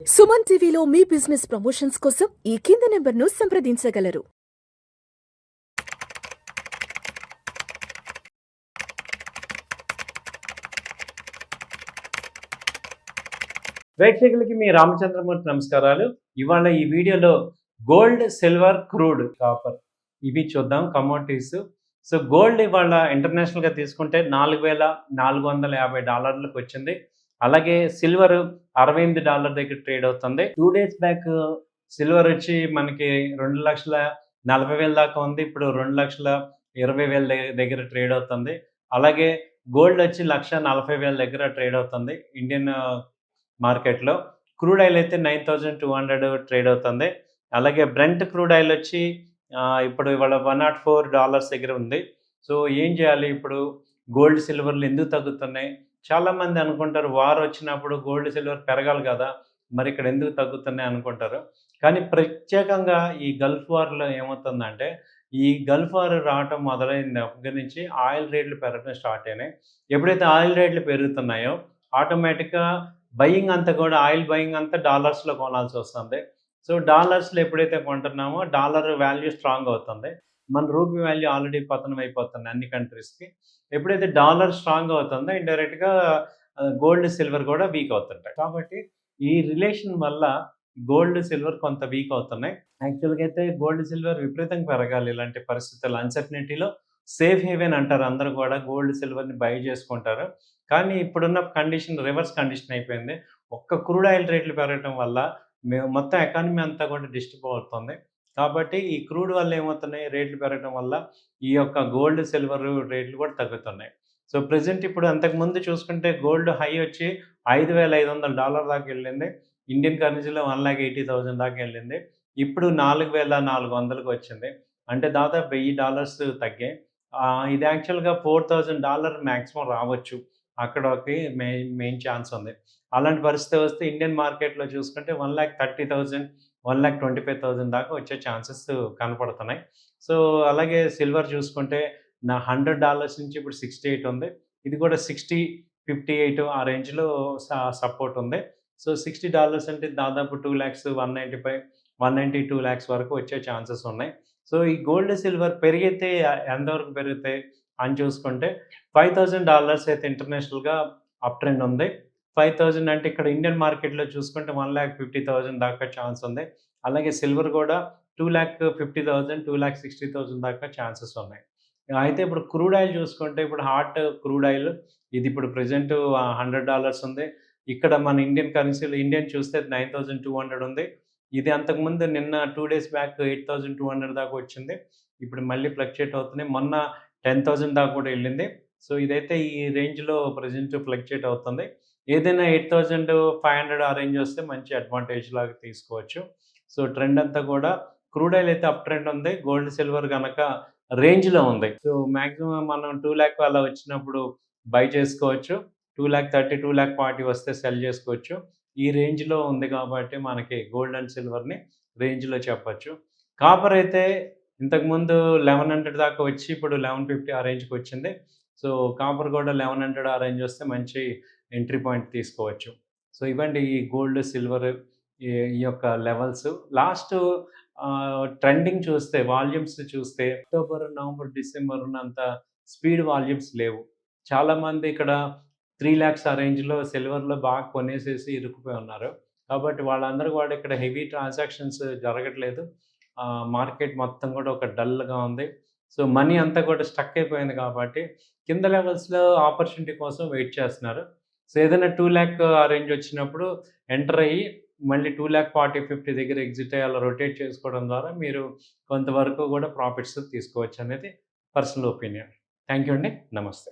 సుమన్ టీవీలో మీ business promotions కోసం ఈ కింది నెంబర్ను సంప్రదించగలరు. ప్రేక్షకులకి మీ రామచంద్రమూర్తి నమస్కారాలు. ఇవాళ ఈ వీడియోలో గోల్డ్, సిల్వర్, క్రూడ్, కాపర్ ఇవి చూద్దాం కమోడిటీస్. సో గోల్డ్ ఇవాళ ఇంటర్నేషనల్గా తీసుకుంటే $4,450 వచ్చింది. అలాగే సిల్వర్ $68 దగ్గర ట్రేడ్ అవుతుంది. 2 days బ్యాక్ సిల్వర్ వచ్చి మనకి 2,40,000 దాకా ఉంది. ఇప్పుడు 2,20,000 దగ్గర ట్రేడ్ అవుతుంది. అలాగే గోల్డ్ వచ్చి 1,40,000 దగ్గర ట్రేడ్ అవుతుంది ఇండియన్ మార్కెట్లో. క్రూడ్ ఆయిల్ అయితే 9,200 ట్రేడ్ అవుతుంది. అలాగే బ్రెంట్ క్రూడ్ ఆయిల్ వచ్చి ఇప్పుడు ఇవాళ $104 దగ్గర ఉంది. సో ఏం చేయాలి ఇప్పుడు? గోల్డ్ సిల్వర్లు ఎందుకు తగ్గుతున్నాయి? చాలామంది అనుకుంటారు వార్ వచ్చినప్పుడు గోల్డ్ సిల్వర్ పెరగాలి కదా, మరి ఇక్కడ ఎందుకు తగ్గుతున్నాయి అనుకుంటారు. కానీ ప్రత్యేకంగా ఈ గల్ఫ్ వార్లో ఏమవుతుందంటే, ఈ గల్ఫ్ వార్ రావటం మొదలైన దగ్గర నుంచి ఆయిల్ రేట్లు పెరగడం స్టార్ట్ అయినాయి. ఎప్పుడైతే ఆయిల్ రేట్లు పెరుగుతున్నాయో ఆటోమేటిక్గా బయింగ్ అంతా కూడా ఆయిల్ బయింగ్ అంతా డాలర్స్లో కొనాల్సి వస్తుంది. సో డాలర్స్లో ఎప్పుడైతే కొంటున్నామో డాలర్ వాల్యూ స్ట్రాంగ్ అవుతుంది. మన రూపీ వాల్యూ ఆల్రెడీ పతనం అయిపోతుంది అన్ని కంట్రీస్కి. ఎప్పుడైతే డాలర్ స్ట్రాంగ్ అవుతుందో ఇండైరెక్ట్గా గోల్డ్ సిల్వర్ కూడా వీక్ అవుతుంటాయి. కాబట్టి ఈ రిలేషన్ వల్ల గోల్డ్ సిల్వర్ కొంత వీక్ అవుతున్నాయి. యాక్చువల్గా అయితే గోల్డ్ సిల్వర్ విపరీతంగా పెరగాలి ఇలాంటి పరిస్థితుల్లో. అన్సర్టనిటీలో సేఫ్ హేవెన్ అంటారు, అందరూ కూడా గోల్డ్ సిల్వర్ని బై చేసుకుంటారు. కానీ ఇప్పుడున్న కండిషన్ రివర్స్ కండిషన్ అయిపోయింది. ఒక్క క్రూడ్ ఆయిల్ రేట్లు పెరగడం వల్ల మొత్తం ఎకానమీ అంతా కూడా డిస్టర్బ్ అవుతుంది. కాబట్టి ఈ క్రూడ్ వల్ల ఏమవుతున్నాయి, రేట్లు పెరగడం వల్ల ఈ యొక్క గోల్డ్ సిల్వర్ రేట్లు కూడా తగ్గుతున్నాయి. సో ప్రెజెంట్ ఇప్పుడు అంతకుముందు చూసుకుంటే గోల్డ్ హై వచ్చి $5,500 దాకా వెళ్ళింది. ఇండియన్ కరెన్సీలో 1,80,000 దాకా వెళ్ళింది. ఇప్పుడు 4,400కి వచ్చింది. అంటే దాదాపు $1,000 తగ్గాయి. ఇది యాక్చువల్గా $4,000 మ్యాక్సిమం రావచ్చు. అక్కడకి మెయిన్ ఛాన్స్ ఉంది. అలాంటి పరిస్థితి వస్తే ఇండియన్ మార్కెట్లో చూసుకుంటే 1,30,000 1,25,000 దాకా వచ్చే ఛాన్సెస్ కనపడుతున్నాయి. సో అలాగే సిల్వర్ చూసుకుంటే $100 నుంచి ఇప్పుడు 68 ఉంది. ఇది కూడా 60, 58 ఆ రేంజ్లో సపోర్ట్ ఉంది. సో $60 అంటే దాదాపు 2,00,000, 195, 192 lakhs వరకు వచ్చే ఛాన్సెస్ ఉన్నాయి. సో ఈ గోల్డ్ సిల్వర్ పెరిగితే ఎంతవరకు పెరుగుతాయి అని చూసుకుంటే $5,000 అయితే ఇంటర్నేషనల్గా అప్ ట్రెండ్ ఉంది. 5,000 అంటే ఇక్కడ ఇండియన్ మార్కెట్లో చూసుకుంటే 1,50,000 దాకా ఛాన్స్ ఉంది. అలాగే సిల్వర్ కూడా 2,50,000, 2,60,000 దాకా ఛాన్సెస్ ఉన్నాయి. అయితే ఇప్పుడు క్రూడ్ ఆయిల్ చూసుకుంటే ఇప్పుడు హాట్ క్రూడ్ ఆయిల్ ఇది ఇప్పుడు ప్రెజెంట్ $100 ఉంది. ఇక్కడ మన ఇండియన్ కరెన్సీలో ఇండియన్ చూస్తే 9,200 ఉంది. ఇది అంతకుముందు నిన్న 2 days బ్యాక్ 8,200 దాకా వచ్చింది. ఇప్పుడు మళ్ళీ ఫ్లక్చుయేట్ అవుతున్నాయి. మొన్న 10,000 దాకా కూడా వెళ్ళింది. సో ఇదైతే ఈ రేంజ్లో ప్రెజెంట్ ఫ్లక్చుయేట్ అవుతుంది. ఏదైనా 8,500 ఆ రేంజ్ వస్తే మంచి అడ్వాంటేజ్ లాగా తీసుకోవచ్చు. సో ట్రెండ్ అంతా కూడా క్రూడ్ ఆయిల్ అయితే అప్ ట్రెండ్ ఉంది. గోల్డ్ సిల్వర్ కనుక రేంజ్లో ఉంది. సో మ్యాక్సిమం మనం 2,00,000 అలా వచ్చినప్పుడు బై చేసుకోవచ్చు. 2,30,000, 2,40,000 వస్తే సెల్ చేసుకోవచ్చు. ఈ రేంజ్లో ఉంది కాబట్టి మనకి గోల్డ్ అండ్ సిల్వర్ని రేంజ్లో చెప్పచ్చు. కాపర్ అయితే ఇంతకుముందు 1,100 దాకా వచ్చి ఇప్పుడు 1,150 ఆ రేంజ్కి వచ్చింది. సో కాపర్ కూడా 1,100 ఆ రేంజ్ వస్తే మంచి ఎంట్రీ పాయింట్ తీసుకోవచ్చు. సో ఇవ్వండి ఈ గోల్డ్, సిల్వర్ ఈ యొక్క లెవెల్స్. లాస్ట్ ట్రెండింగ్ చూస్తే వాల్యూమ్స్ చూస్తే అక్టోబర్, నవంబర్, డిసెంబర్ ఉన్నంత స్పీడ్ వాల్యూమ్స్ లేవు. చాలామంది ఇక్కడ 3 lakhs ఆ రేంజ్లో సిల్వర్లో బాగా కొనేసేసి ఇరుక్కుపోయి ఉన్నారు. కాబట్టి వాళ్ళందరూ కూడా ఇక్కడ హెవీ ట్రాన్సాక్షన్స్ జరగట్లేదు. మార్కెట్ మొత్తం కూడా ఒక డల్గా ఉంది. సో మనీ అంతా కూడా స్టక్ అయిపోయింది కాబట్టి కింద లెవెల్స్లో ఆపర్చునిటీ కోసం వెయిట్ చేస్తున్నారు. సో ఏదైనా 2,00,000 ఆ రేంజ్ వచ్చినప్పుడు ఎంటర్ అయ్యి మళ్ళీ 2,40,000, 50 దగ్గర ఎగ్జిట్ అయ్యి అలా రొటేట్ చేసుకోవడం ద్వారా మీరు కొంతవరకు కూడా ప్రాఫిట్స్ తీసుకోవచ్చు అనేది పర్సనల్ ఒపీనియన్. థ్యాంక్ యూ అండి. నమస్తే.